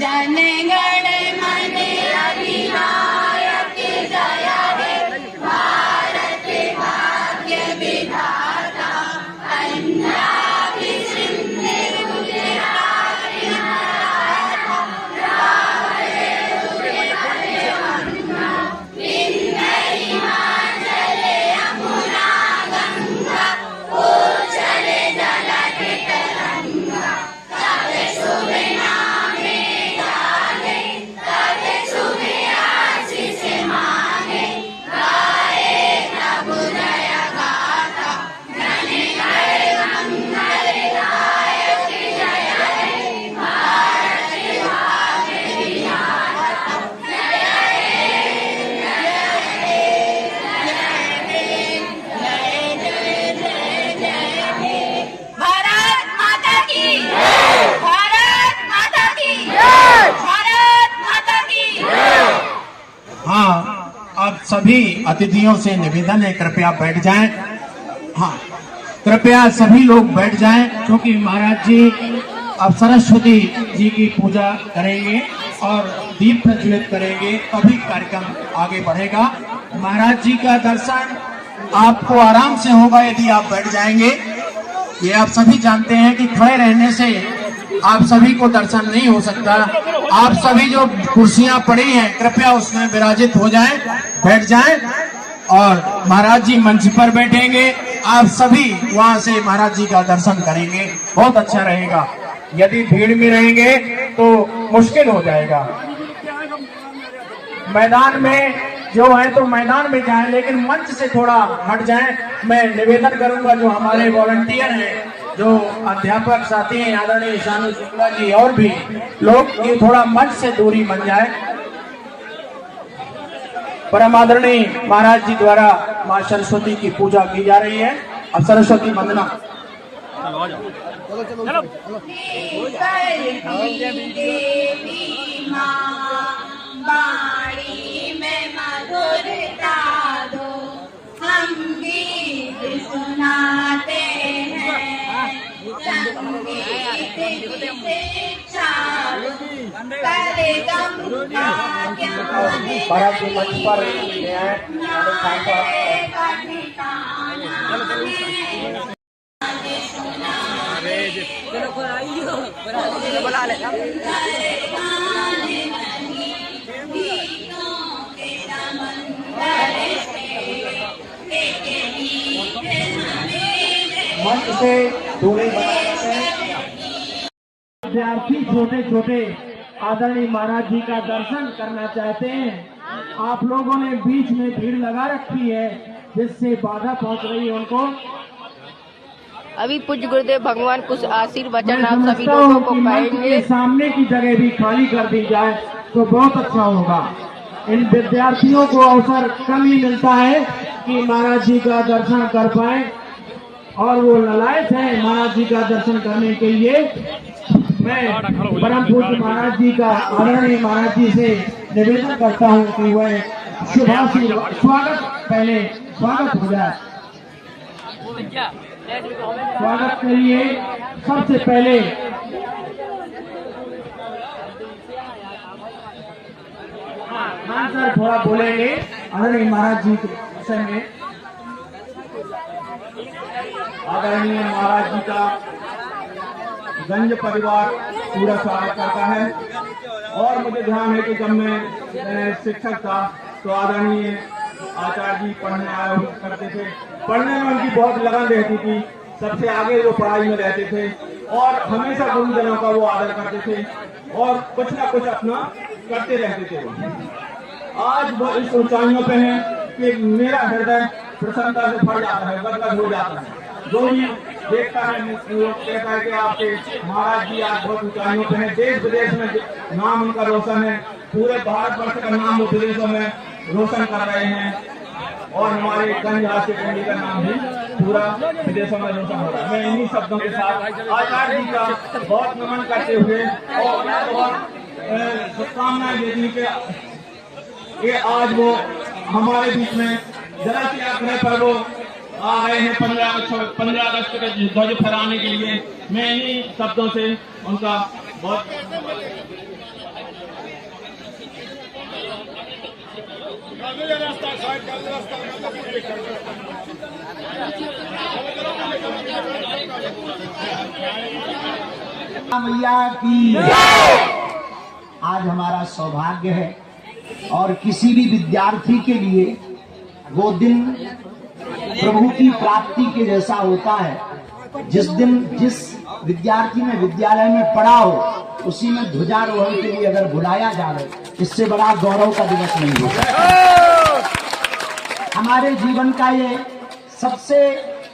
जनगण मन अधिनायक जय हे भारत भाग्य विधाता पंजाब सिंध गुजरात मराठा द्राविड़ उत्कल गंगा विंध्य हिमाचल यमुना गंगा उच्चल जलधि तरंगा तब शुभ नामे गाहे तब शुभ आशीष मांगे गाए प्रभु जय गाथा जनगण मंगल दायक जय हे भारत भाग्य विधाता जय हे भारत माता की भारत माता की भारत माता की। हाँ, अब सभी अतिथियों से निवेदन है कृपया बैठ जाएं। हाँ, कृपया सभी लोग बैठ जाएं क्योंकि महाराज जी अब सरस्वती जी की पूजा करेंगे और दीप प्रज्वलित करेंगे, तभी कार्यक्रम आगे बढ़ेगा। महाराज जी का दर्शन आपको आराम से होगा यदि आप बैठ जाएंगे। ये आप सभी जानते हैं कि खड़े रहने से आप सभी को दर्शन नहीं हो सकता। आप सभी जो कुर्सियां पड़ी हैं कृपया उसमें विराजित हो जाएं, बैठ जाएं और महाराज जी मंच पर बैठेंगे। आप सभी वहां से महाराज जी का दर्शन करेंगे, बहुत अच्छा रहेगा। यदि भीड़ में रहेंगे तो मुश्किल हो जाएगा। मैदान में जो है तो मैदान में जाएं, लेकिन मंच से थोड़ा हट जाएं। मैं निवेदन करूंगा जो हमारे वॉलंटियर हैं, जो अध्यापक साथी हैं, आदरणीय शानु शुक्ला जी और भी लोग, ये थोड़ा मंच से दूरी बन जाए। परम आदरणीय महाराज जी द्वारा मां सरस्वती की पूजा की जा रही है। अब सरस्वती वंदना देवी मां बाणी में मधुरता दो, हम गीत सुनाते हैं संगीत की शिक्षा करे गंगा ज्ञान महाराज जी मंच पर हैं, का ठिकाना बुला ले मंच से दूरी बनाते हैं। विद्यार्थी छोटे छोटे आदरणीय महाराज जी का दर्शन करना चाहते हैं। आप लोगों ने बीच में भीड़ लगा रखी है जिससे बाधा पहुंच रही है उनको। अभी पूज्य गुरुदेव भगवान कुछ आशीर्वचन आप सभी लोगों को कहेंगे। सामने की जगह भी खाली कर दी जाए तो बहुत अच्छा होगा। इन विद्यार्थियों को अवसर कम ही मिलता है कि महाराज जी का दर्शन कर पाए और वो लायक है महाराज जी का दर्शन करने के लिए। मैं परम पूज्य महाराज जी का आदरणीय महाराज जी से निवेदन करता हूँ कि वह शुभाशी स्वागत पहले स्वागत हो जाए। स्वागत के लिए सबसे पहले हाँ सर थोड़ा बोलेंगे आदरणीय महाराज जी के विषय में। आदरणीय महाराज जी का गंज परिवार पूरा स्वागत करता है। और मुझे ध्यान है कि जब मैं शिक्षक था तो आदरणीय आचार्य जी पढ़ने आया करते थे। पढ़ने में उनकी बहुत लगन रहती थी, सबसे आगे वो पढ़ाई में रहते थे और हमेशा गुरुजनों का वो आदर करते थे और कुछ ना कुछ अपना करते रहते थे। आज वो इस ऊंचाइयों पे हैं कि मेरा हृदय प्रसन्नता से भर जाता है, गदगद हो जाता है। जो भी देखता है कहता है कि आपके महाराज जी आज बहुत ऊंचाइयों पे हैं। देश विदेश में नाम उनका रोशन है, पूरे भारतवर्ष का नाम वो विदेशों में रोशन कर रहे हैं और हमारे गंज राष्ट्रीय का नाम भी पूरा विदेशों में रोशन हो रहा है। मैं इन्हीं शब्दों के साथ आचार्य जी का बहुत नमन करते हुए और शुभकामनाएं देने के आज वो हमारे बीच में जरा सी आग्रह पर वो आ रहे हैं 15 अगस्त का ध्वज फहराने के लिए। मैं इन्हीं शब्दों से उनका बहुत मैया की आज हमारा सौभाग्य है और किसी भी विद्यार्थी के लिए वो दिन प्रभु की प्राप्ति के जैसा होता है जिस दिन जिस विद्यार्थी ने विद्यालय में पढ़ा हो उसी में ध्वजारोहण के लिए अगर बुलाया जाए इससे बड़ा गौरव का दिवस नहीं होता। हमारे जीवन का ये सबसे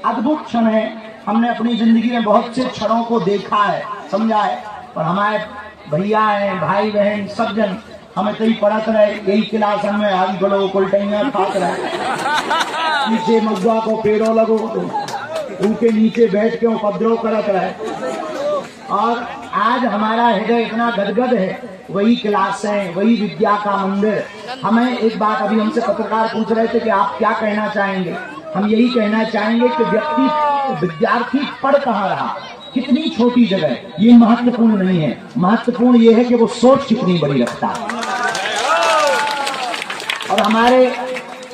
अद्भुत क्षण है। हमने अपनी जिंदगी में बहुत से क्षणों को देखा है, समझा है, और हमारे भैया हैं, भाई बहन सब जन हमें तो ही पढ़त रहे, यही क्लास में आगे बढ़ो कोल्टैया खात रहे, नीचे मगुआ को पेड़ो लगो उनके नीचे बैठ के उपद्रव करत रहे। और आज हमारा हृदय इतना गदगद है, वही क्लास है, वही विद्या का मंदिर। हमें एक बात अभी हमसे पत्रकार पूछ रहे थे कि आप क्या कहना चाहेंगे। हम यही कहना चाहेंगे कि विद्यार्थी पढ़ कहाँ रहा, कितनी छोटी जगह, ये महत्वपूर्ण नहीं है। महत्वपूर्ण ये है कि वो सोच कितनी बड़ी रखता है। और हमारे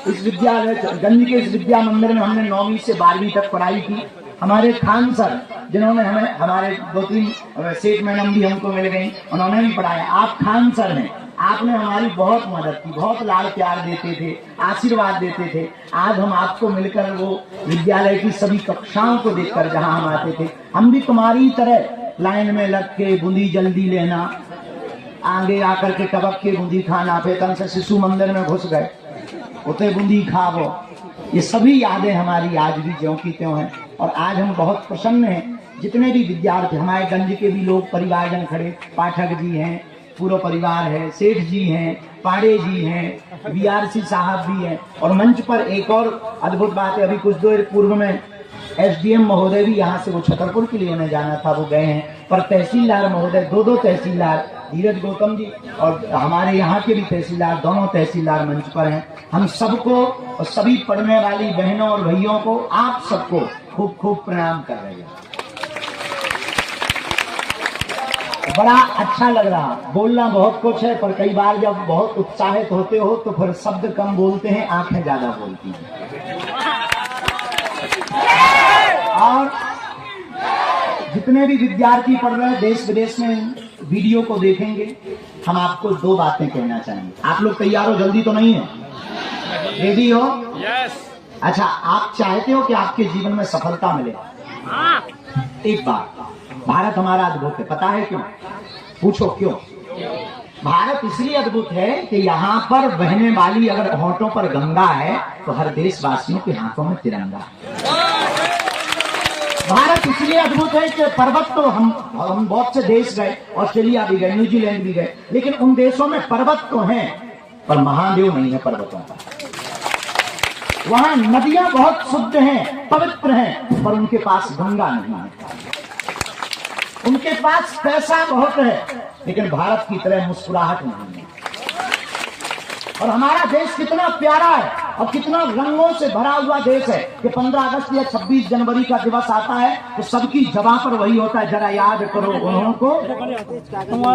इस विद्यालय गंज के इस विद्या मंदिर में हमने 9वीं से 12वीं तक पढ़ाई की। हमारे खान सर जिन्होंने हमें, हमारे 2-3 सेठ मैडम भी हमको मिल गई, उन्होंने भी पढ़ाया। आप खान सर हैं, आपने हमारी बहुत मदद की, बहुत लाड़ प्यार देते थे, आशीर्वाद देते थे। आज हम आपको मिलकर वो विद्यालय की सभी कक्षाओं को देखकर जहां हम आते थे, हम भी तुम्हारी तरह लाइन में लग के बूंदी जल्दी लेना, आगे आकर के टबक के बूंदी खाना, फिर तन से शिशु मंदिर में घुस गए उते बूंदी खावो। ये सभी यादें हमारी आज भी ज्यों की त्यों हैं। और आज हम बहुत प्रसन्न हैं, जितने भी विद्यार्थी हमारे गंज के भी लोग परिवारजन खड़े, पाठक जी हैं, पूरा परिवार है, सेठ जी हैं, पाड़े जी हैं, बीआरसी साहब भी हैं। और मंच पर एक और अद्भुत बात है, अभी कुछ देर पूर्व में एसडीएम महोदय भी यहाँ से, वो छतरपुर के लिए उन्हें जाना था, वो गए हैं। पर तहसीलदार महोदय, 2 तहसीलदार, धीरज गौतम जी और हमारे यहाँ के भी तहसीलदार, दोनों तहसीलदार मंच पर हैं। हम सबको और सभी पढ़ने वाली बहनों और भैयों को, आप सबको खूब खूब प्रणाम कर रहे हैं। बड़ा अच्छा लग रहा, बोलना बहुत कुछ है, पर कई बार जब बहुत उत्साहित होते हो तो फिर शब्द कम बोलते हैं, आंखें ज्यादा बोलती हैं। और जितने भी विद्यार्थी पढ़ रहे हैं देश विदेश में वीडियो को देखेंगे, हम आपको 2 बातें कहना चाहेंगे। आप लोग तैयार हो? जल्दी तो नहीं है? रेडी हो? यस। अच्छा, आप चाहते हो कि आपके जीवन में सफलता मिले? एक बात, भारत हमारा अद्भुत है, पता है क्यों? पूछो क्यों? भारत इसलिए अद्भुत है कि यहाँ पर बहने वाली अगर होठों पर गंगा है तो हर देशवासियों के हाथों में तिरंगा है। भारत इसलिए अद्भुत है कि पर्वत तो हम बहुत से देश गए, ऑस्ट्रेलिया भी गए, न्यूजीलैंड भी गए, लेकिन उन देशों में पर्वत तो हैं पर महादेव नहीं है पर्वतों पर। वहां नदियां बहुत शुद्ध हैं, पवित्र हैं, पर उनके पास गंगा नहीं है। उनके पास पैसा बहुत है, लेकिन भारत की तरह मुस्कुराहट नहीं है। और हमारा देश कितना प्यारा है और कितना रंगों से भरा हुआ देश है कि 15 अगस्त या 26 जनवरी का दिवस आता है तो सबकी जबां पर वही होता है, जरा याद करो उन्हों को,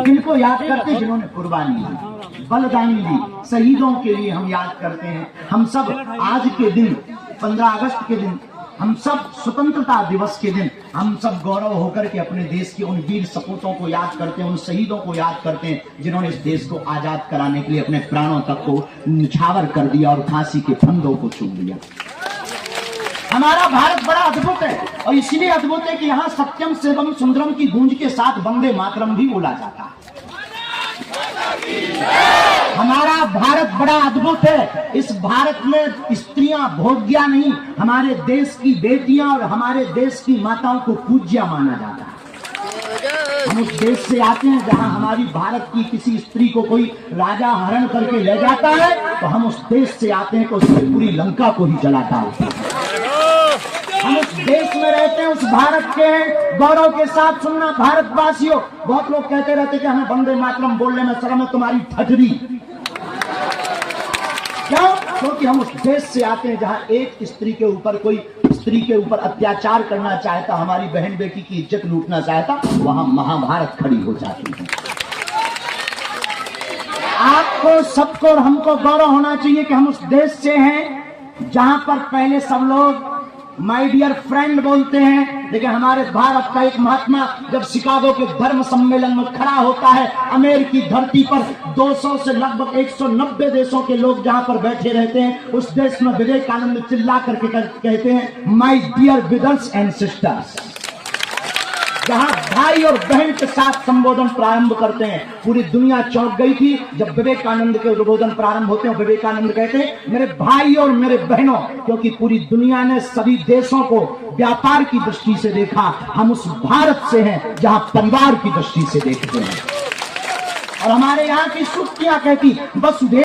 किनको याद करते जिन्होंने कुर्बानी दी, बलिदान दी, शहीदों के लिए हम याद करते हैं। हम सब आज के दिन 15 अगस्त के दिन, हम सब स्वतंत्रता दिवस के दिन, हम सब गौरव होकर के अपने देश के उन वीर सपूतों को याद करते हैं, उन शहीदों को याद करते हैं जिन्होंने इस देश को आजाद कराने के लिए अपने प्राणों तक को निछावर कर दिया और फांसी के फंदों को चूम दिया। हमारा भारत बड़ा अद्भुत है और इसलिए अद्भुत है कि यहाँ सत्यम शिवम सुंदरम की गूंज के साथ वंदे मातरम भी बोला जाता है। हमारा भारत बड़ा अद्भुत है। इस भारत में स्त्रियां भोग्या नहीं, हमारे देश की बेटियां और हमारे देश की माताओं को पूज्या माना जाता है। हम उस देश से आते हैं जहां हमारी भारत की किसी स्त्री को कोई राजा हरण करके ले जाता है तो हम उस देश से आते हैं कि उसकी पूरी लंका को ही जलाता है। हम उस देश में रहते हैं, उस भारत के गौरव के साथ सुनना भारतवासियों। बहुत लोग कहते रहते कि हमें वंदे मातरम बोलने में शर्म है, तुम्हारी ठटरी। क्यों? क्योंकि हम उस देश से आते हैं जहां एक स्त्री के ऊपर कोई स्त्री के ऊपर अत्याचार करना चाहता, हमारी बहन बेटी की इज्जत लूटना चाहता, वहां महाभारत खड़ी हो जाती है। आपको सबको और हमको गौरव होना चाहिए कि हम उस देश से हैं जहां पर पहले सब लोग माय डियर फ्रेंड बोलते हैं, लेकिन हमारे भारत का एक महात्मा जब शिकागो के धर्म सम्मेलन में खड़ा होता है, अमेरिकी धरती पर 200 से लगभग 190 देशों के लोग जहां पर बैठे रहते हैं, उस देश में विवेकानंद चिल्ला करके कहते हैं my dear brothers and sisters. जहां भाई और बहन के साथ संबोधन प्रारंभ करते हैं, पूरी दुनिया चौंक गई थी जब विवेकानंद के उद्बोधन प्रारंभ होते हैं। विवेकानंद कहते हैं मेरे भाई और मेरे बहनों, क्योंकि पूरी दुनिया ने सभी देशों को व्यापार की दृष्टि से देखा, हम उस भारत से हैं जहां परिवार की दृष्टि से देखते हैं। और हमारे यहाँ की सूक्तियां कहती वसुधैव